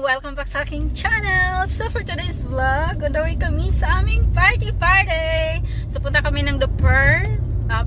Welcome back sa aking channel. So for today's vlog, on the way kami sa aming party. So punta kami ng The Pearl,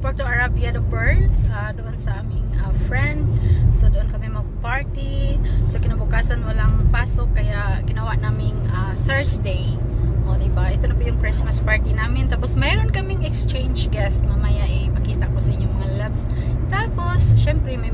Porto Arabia The Pearl, doon sa aming friend. So doon kami mag-party. So kinabukasan walang pasok, kaya ginawa naming Thursday. O diba, ito na po yung Christmas party namin. Tapos mayroon kaming exchange gift. Mamaya ipakita ko sa inyo mga loves. Tapos syempre may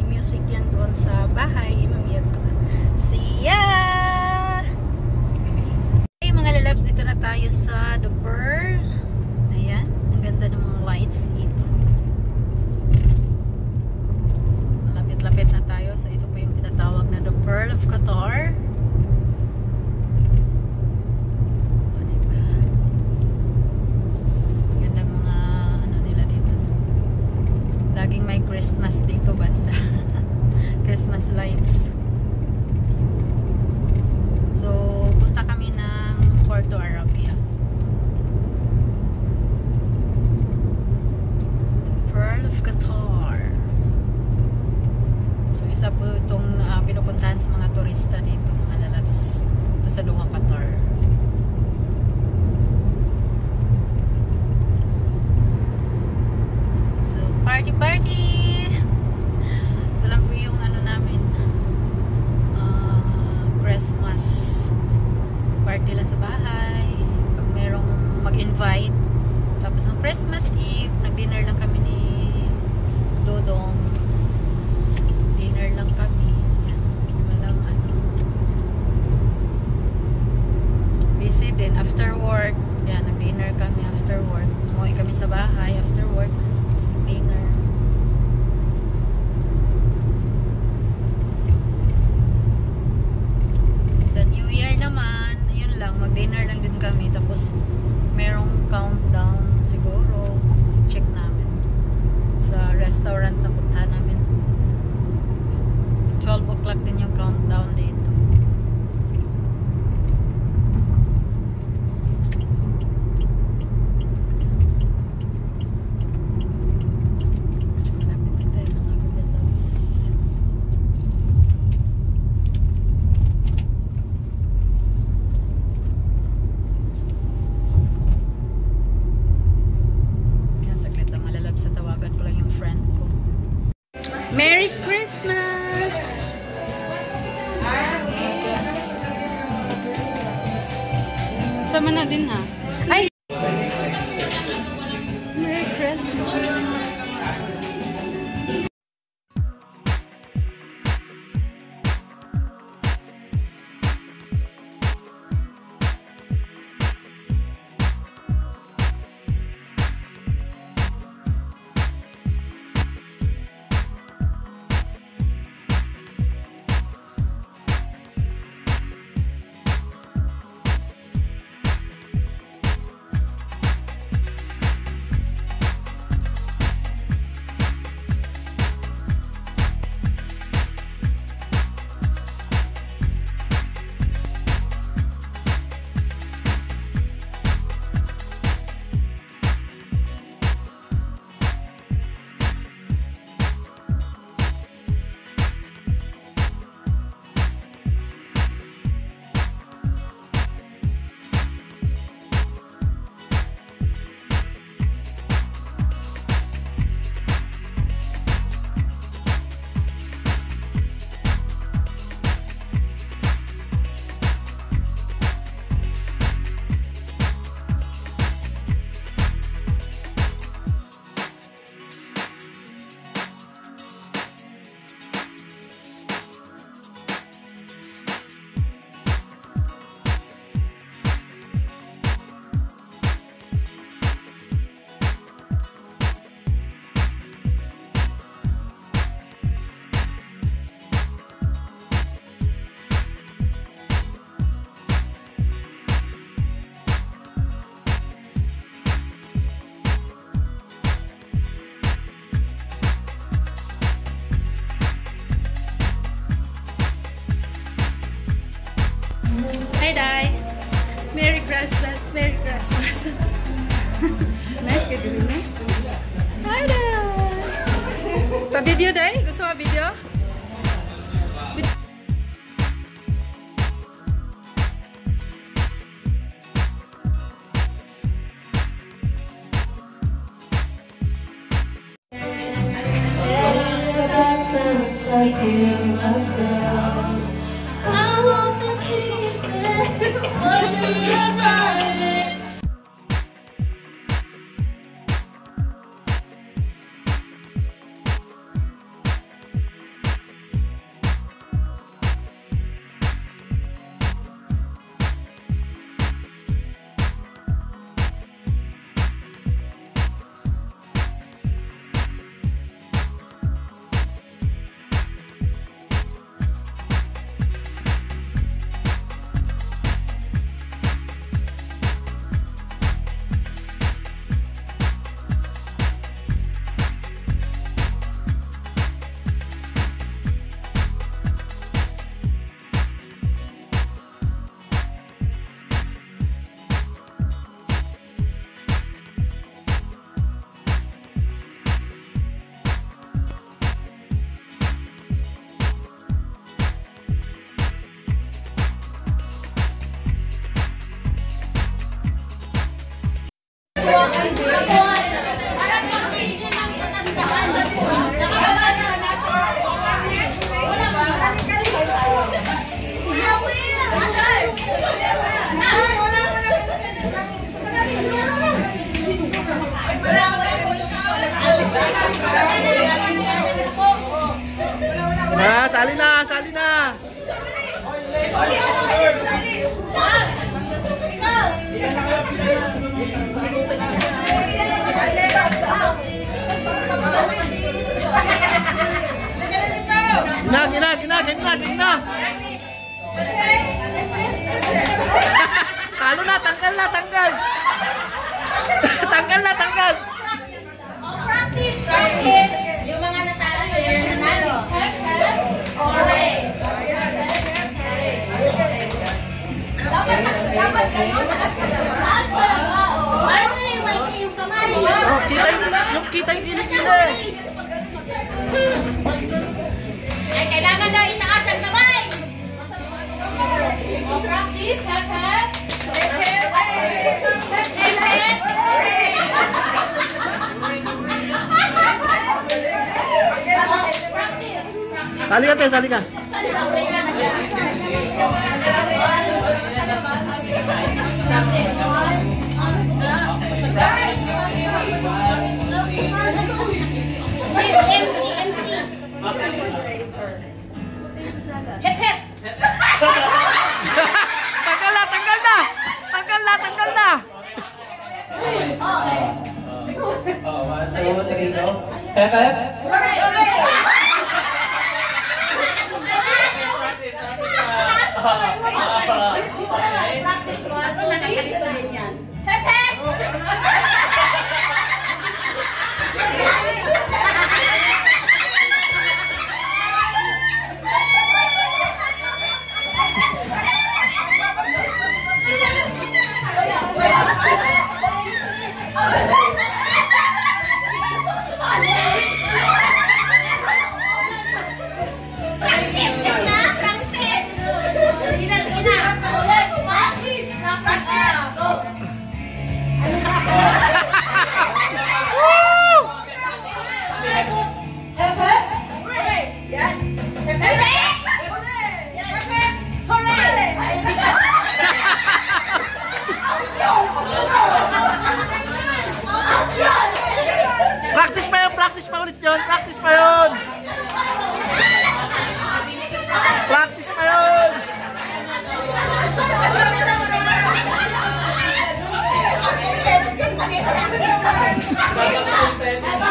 music yan doon sa bahay. Imamiyat ko. See ya! Hey mga lalabs, dito na tayo sa The Pearl. Ayan, ang ganda ng mga lights dito. Malapit-lapit na tayo. So ito po yung tinatawag na The Pearl of Qatar. O, diba? Gandang mga ano nila dito. Laging may Christmas dito banda. Christmas lights. So, punta kami ng Porto Arabia. The Pearl of Qatar. So, isa po itong pinupuntahan sa mga turista dito, mga lalabs. Ito sa Doha, Qatar. So, party! Ito lang po yung ano namin. Christmas party lang sa bahay pag merong mag-invite. Tapos ng Christmas Eve nag-dinner lang kami ni Dodong. Dinner lang kami, walang ano, busy din after work. Yan, nag-dinner kami after work. Umuwi kami sa bahay after work, tapos nag-dinner. Sa New Year naman, yun lang, mag-dinner lang din kami. Tapos, merong countdown siguro. Check namin. Sa restaurant na punta namin. 12 o'clock din yung countdown dito. Merry Christmas! Sama na din ha. Ay! Merry Christmas! Hey Day! Merry Christmas! Merry Christmas! Nice ka din eh? Hi Day! Pa-video Day? Gusto mo video? hear myself. I won't continue emotions as I did. Sali na, sali na. Gina. Talo na, tanggal. Tanggal. Yung mga natalo, yung nanalo. Dapat kayo taas ka lang. Taas ka lang ba? Ay, mo na yung white yung kamay. Oh, kita yung kilikili. Ay, kailangan na itaas ang kamay. Practice, hat. Sali ka. MC. Hip. Tanggal na. Practice mo. Ito nakakalito din yan. Hep! Practice pa ulit yun. Practice pa yun.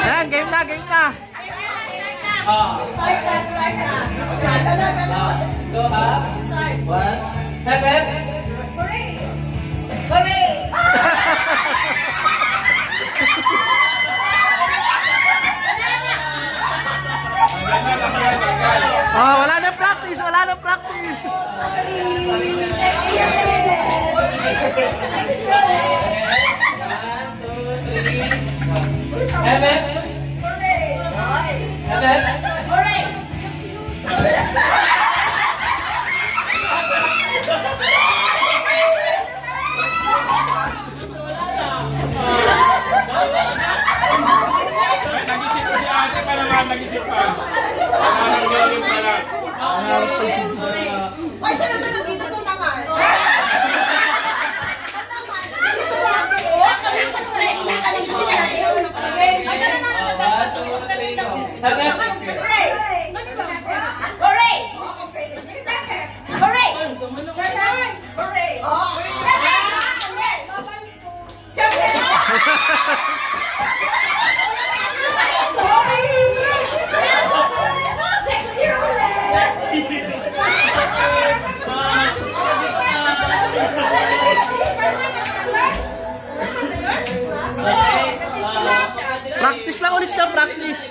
Ayan, game na. Start na. Go up. One. Hep. Hooray! Oh, wala na practice. Nag-isip pa. Ay, sunod-sunod dito to naman. Dito lagi. Practice lang ulit yan, practice.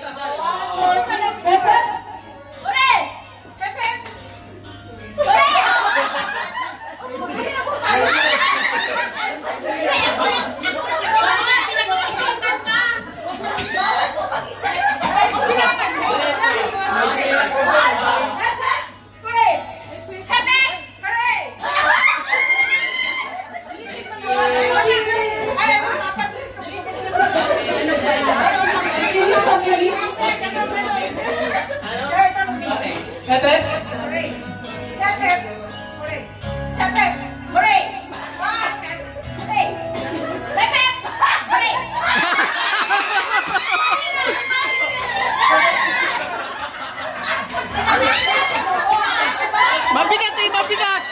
Mabigat eh, mabigat!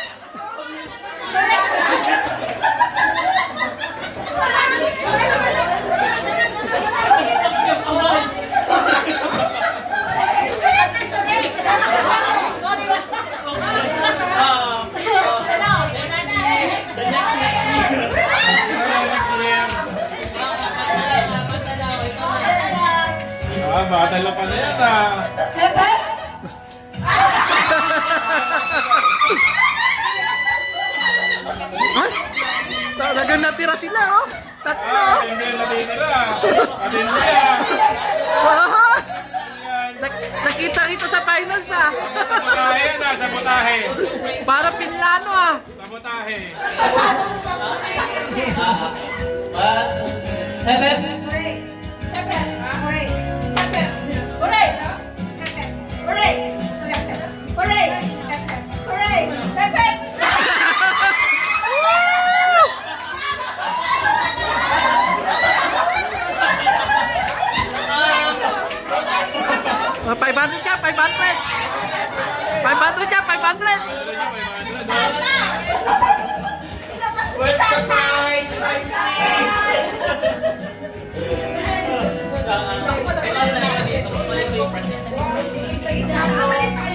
Madala pa na yan Ha? Talagang natira sila, oh. Tatlo. Hindi na natitira. Atin niya. Ah! Nakita-kita sa finals, ah. Sabotahe na, sabotahe. Para Pinlano, ah. Sabotahe. Oh, 500 ka, 500. 500 ka, 500. Where's the prize? Prize,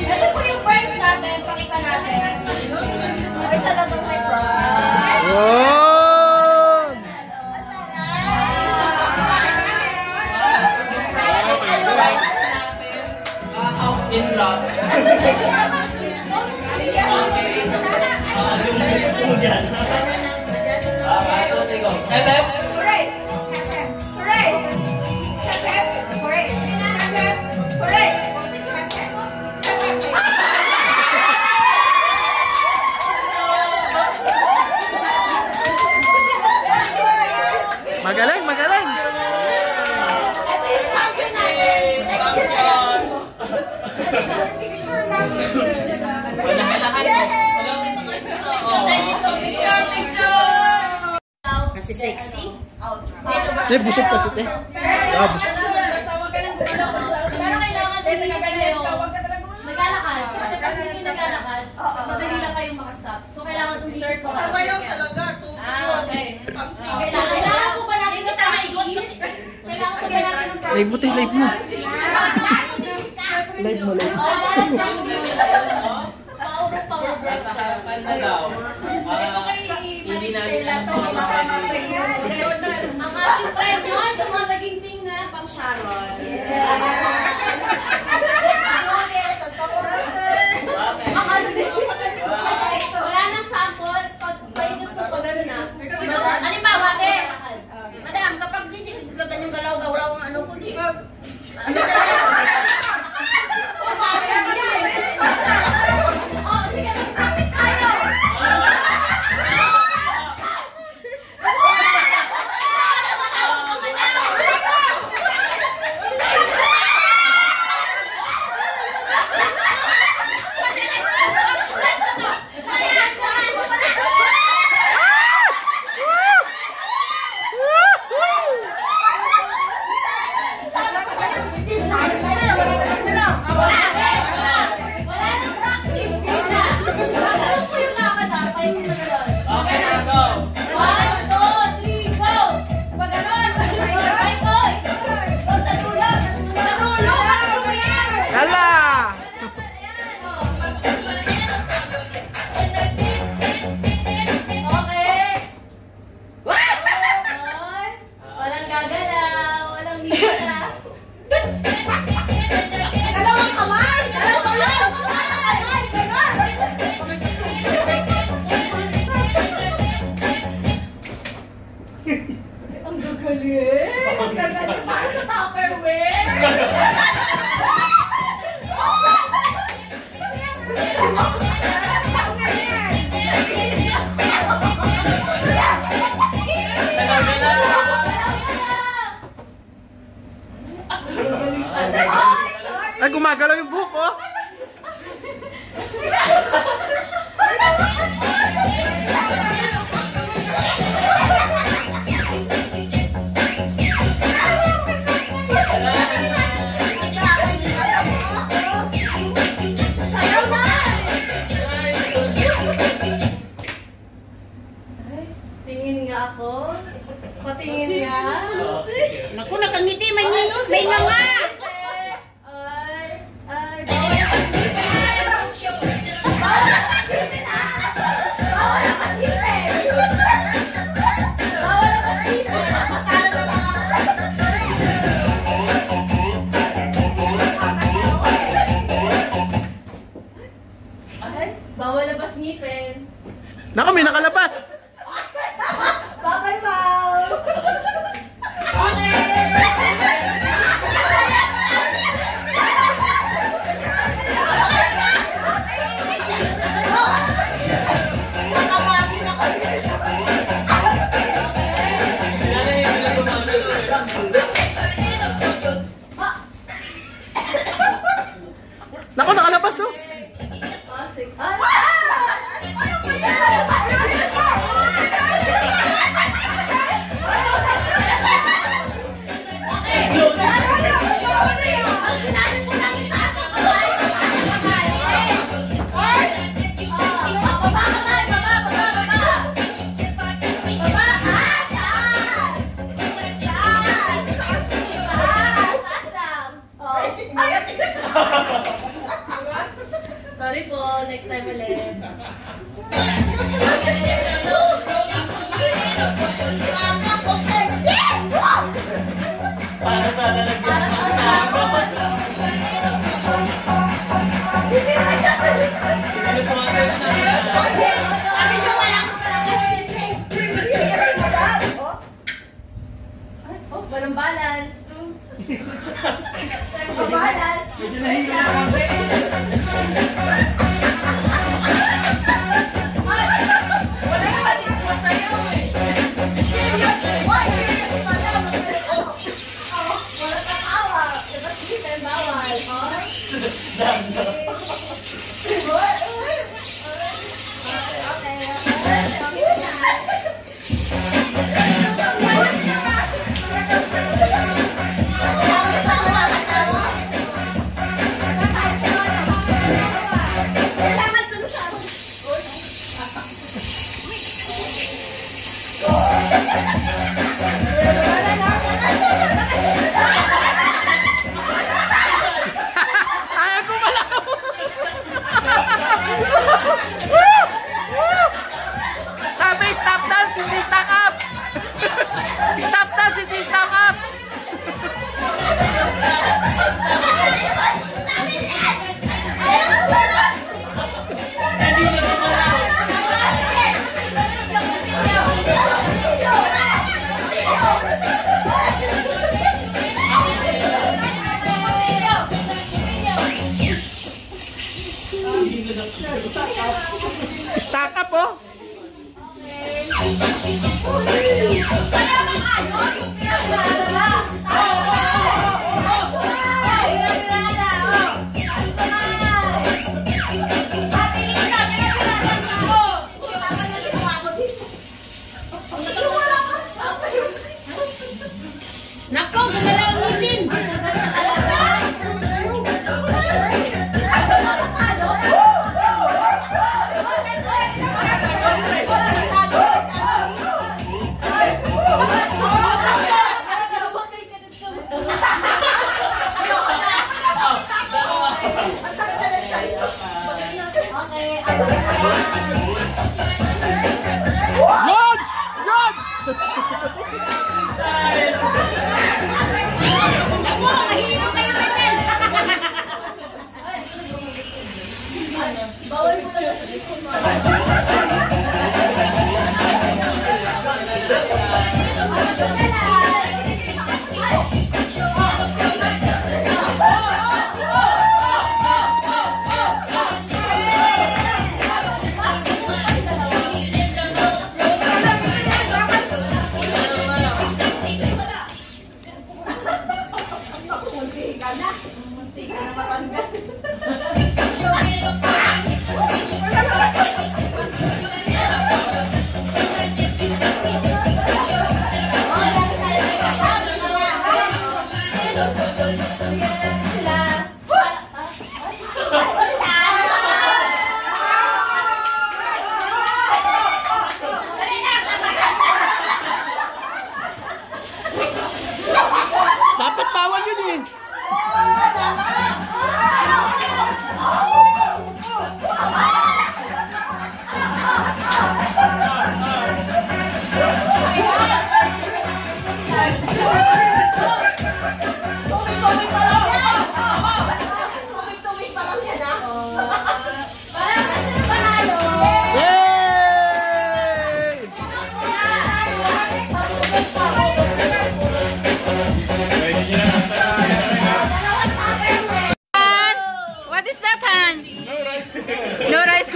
Ito po yung prize natin. Pakita natin. Ay, talagang may prize. Wow! house in love. Hooray! Hooray! Hooray! Hooray! Magaling, magaling. Ito yung champion natin. Next year. Picture namin. Kasi sexy. Eh, busog kasi, te. Ah, busog. Pero kailangan din kayo naglalakad. Kasi pag hindi naglalakad, madali lang kayong makastop. So kailangan tumikit po. Sasayaw talaga. Okay. Kailangan po ba natin ito maigit? Kailangan po ba natin ng Live mo, te, live mo. Live mo, live. Paurok pa mo. Sa harapan na daw. Hindi namin Ang ating premyo ay dumadaginting na pang Sharon. Wala nang sample. Pag paikot mo pa gano'n na. Halimbawa, madam, kapag hindi ka ganyan galaw, wala akong ano ko di. Oh, sige, mag-practice tayo. Ay, gumagalaw yung buhok, oh. Tingin nga ako. Patingin nga. Naku, nakangiti. May nga nga. Bawal labas ngipin. Naku, may nakalabas. Bye-bye, Mau! Naku, nakalabas, oh. Sorry po, next time ulit. Para sa lalagyan ng tao. Ano sa mga Oh, walang balance. Balance. medyo nahihila ka kami. Wala naman yung po sa'yo eh. Serious. Why? Serious pala. Wala kang awa. Diba sige tayo bawal? Ay, gumalaw. Sabi, stop dance, hindi stack up. Stop dance, hindi stack up. Stack up, oh. Nako, gumalaw ang ngipin. Yun! Yun! Nako, mahirap kayo ganyan. Bawal mo lang sa likod mo.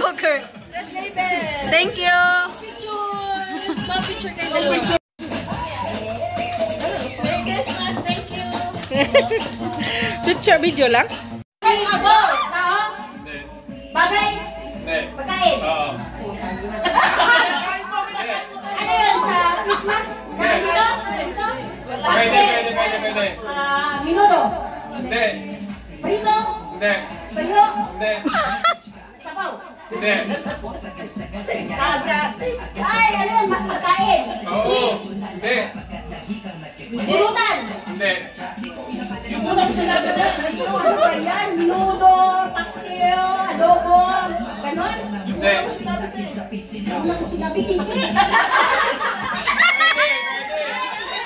vlogger. Thank you. Ma-picture kayo dalawa. Merry Christmas, thank you. Picture video lang? Ay, abo! Tao? Hindi. Bagay? Hindi. Pagkain? Oo. Ano yun sa Christmas? Ganito? Ganito? Pwede. Minuto? Hindi. Prito? Hindi. Payo? Hindi. Sabaw? Hindi. Ay, ano yun? Pagkain? Oo. Hindi. Bulutan? Hindi. Yung unang sinabi na, ano ba yan? Minuto, paksiyo, adobo, ganon? Hindi. Unang sinabi, hindi.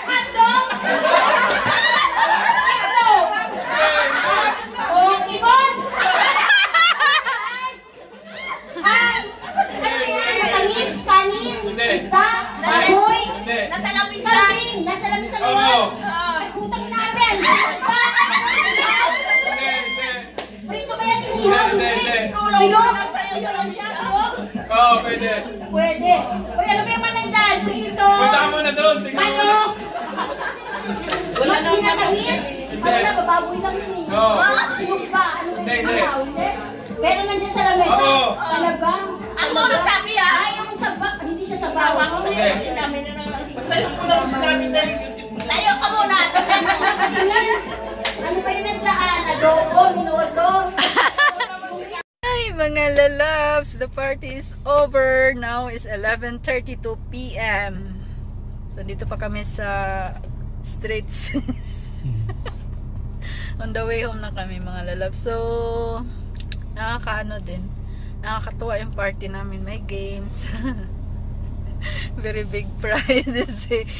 Hotdog? Itlog? O, chibon? Matamis, kanin, Hindi. isda, lamoy, Hindi. nasa lamis sa Oo. loob. Ay, putang natin. Hindi. Prito ba yan? Inihaw? Hindi. Tulog? Tuyo lang siya? Tulog? Oo, pwede. Pwede. Uy, ano ba yung man nandyan? Prito? Punta ka muna doon. Tingnan mo. Manok? Wala na pinakamis? Ano na, bababoy lang yun eh. Oo. Sigog pa. Ano ba Hindi, yung hindi. mga hindi? Meron nandyan sa lamesa? Oo. Talaga? Ang mo nagsabi ah? Ay, yung sabak. Hindi siya sabaw. Hindi. Basta yung kulang sinabi tayo. Tayo ka muna. Ano ba yung nandyan? Adobo, minuto. Hi mga lalabs, the party is over. Now is 11:32 p.m. So dito pa kami sa streets. On the way home na kami mga lalabs. So nakakaano din. Nakakatuwa yung party namin. May games. Very big prize.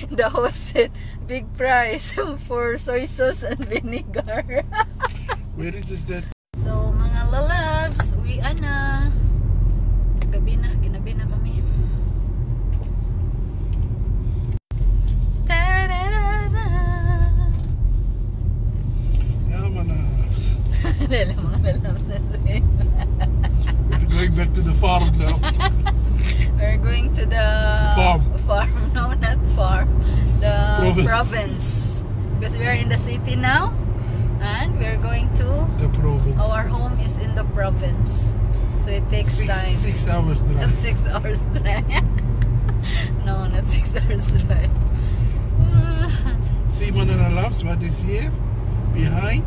The host said big prize for soy sauce and vinegar. Where is that? So mga lalabs, uwian na. Gabi na, ginabi na kami. Ta-da-da-da. Yeah, man. Lala mga lalabs natin. We're going back to the farm now. We're going to the Farm. No, not farm. The Province. province. Because we are in the city now. And we're going to The province. our home is in the province. So it takes time. 6 hours drive. That's 6 hours drive. No, not 6 hours drive. See, Manana loves what is here behind.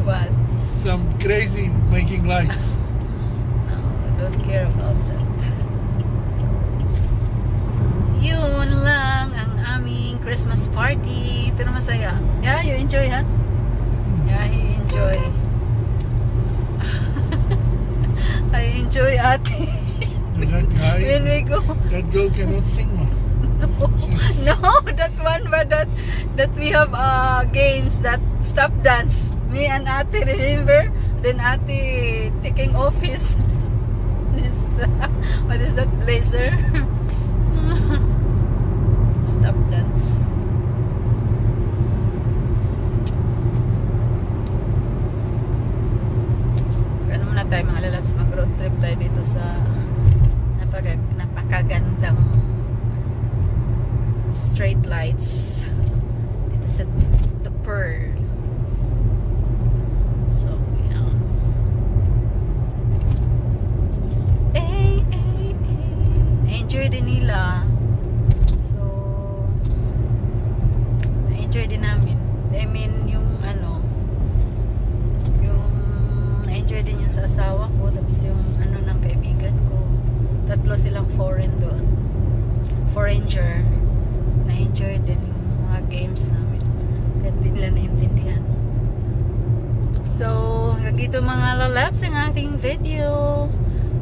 What? Some crazy making lights. No, I don't care about that. So, yun lang ang aming Christmas party. Pero masaya. Yeah, you enjoy, ha? Yeah, he enjoy. I enjoy ate. And that guy, When we go. that girl cannot sing, man. No, that one, but that we have games that stop dance. Me and Ate, remember? Then Ate taking off his what is that blazer? Stop dance. Ano muna tayo mga lalabs, mag road trip tayo dito sa napakagandang straight lights dito sa The Pearl. So yeah. Na-enjoy din nila. So na-enjoy din namin. I mean yung ano, yung na-enjoy din yun sa asawa ko, tapos yung ano ng kaibigan ko. Tatlo silang foreign doon. Foreigner. So, na-enjoy din yung mga games namin. Kahit di nila naintindihan. So, hanggang dito mga lalabs ang ating video.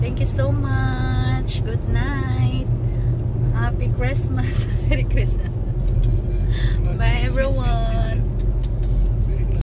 Thank you so much. Good night. Happy Christmas. Merry Christmas. What is that?